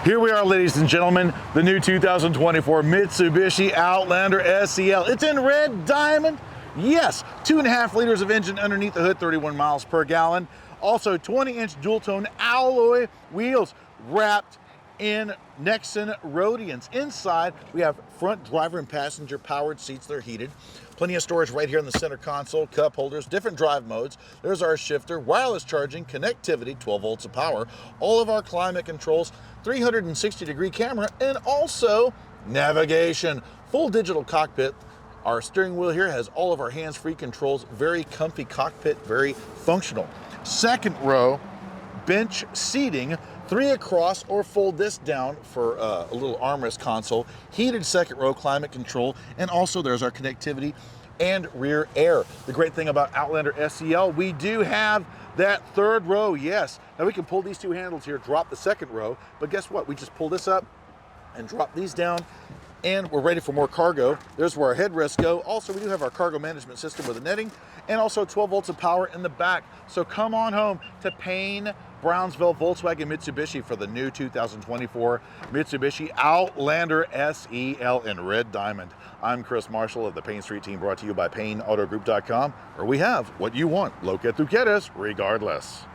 Here we are, ladies and gentlemen, the new 2024 Mitsubishi Outlander SEL. It's in red diamond. Yes, 2.5 liters of engine underneath the hood, 31 miles per gallon. Also 20-inch dual-tone alloy wheels wrapped in Nexen Rhodians. Inside, we have front driver and passenger powered seats that are heated. Plenty of storage right here in the center console, cup holders, different drive modes. There's our shifter, wireless charging, connectivity, 12 volts of power, all of our climate controls, 360-degree camera, and also navigation. Full digital cockpit. Our steering wheel here has all of our hands-free controls, very comfy cockpit, very functional. Second row, bench seating, 3 across, or fold this down for a little armrest console, heated second row climate control, and also there's our connectivity and rear air. The great thing about Outlander SEL, we do have that third row, yes. Now we can pull these two handles here, drop the second row, but guess what? We just pull this up and drop these down, and we're ready for more cargo. There's where our headrests go. Also, we do have our cargo management system with a netting, and also 12 volts of power in the back. So come on home to Payne Brownsville Volkswagen Mitsubishi for the new 2024 Mitsubishi Outlander SEL in red diamond. I'm Chris Marshall of the Payne Street Team, brought to you by PayneAutoGroup.com, where we have what you want. Lo que tu quieres, regardless.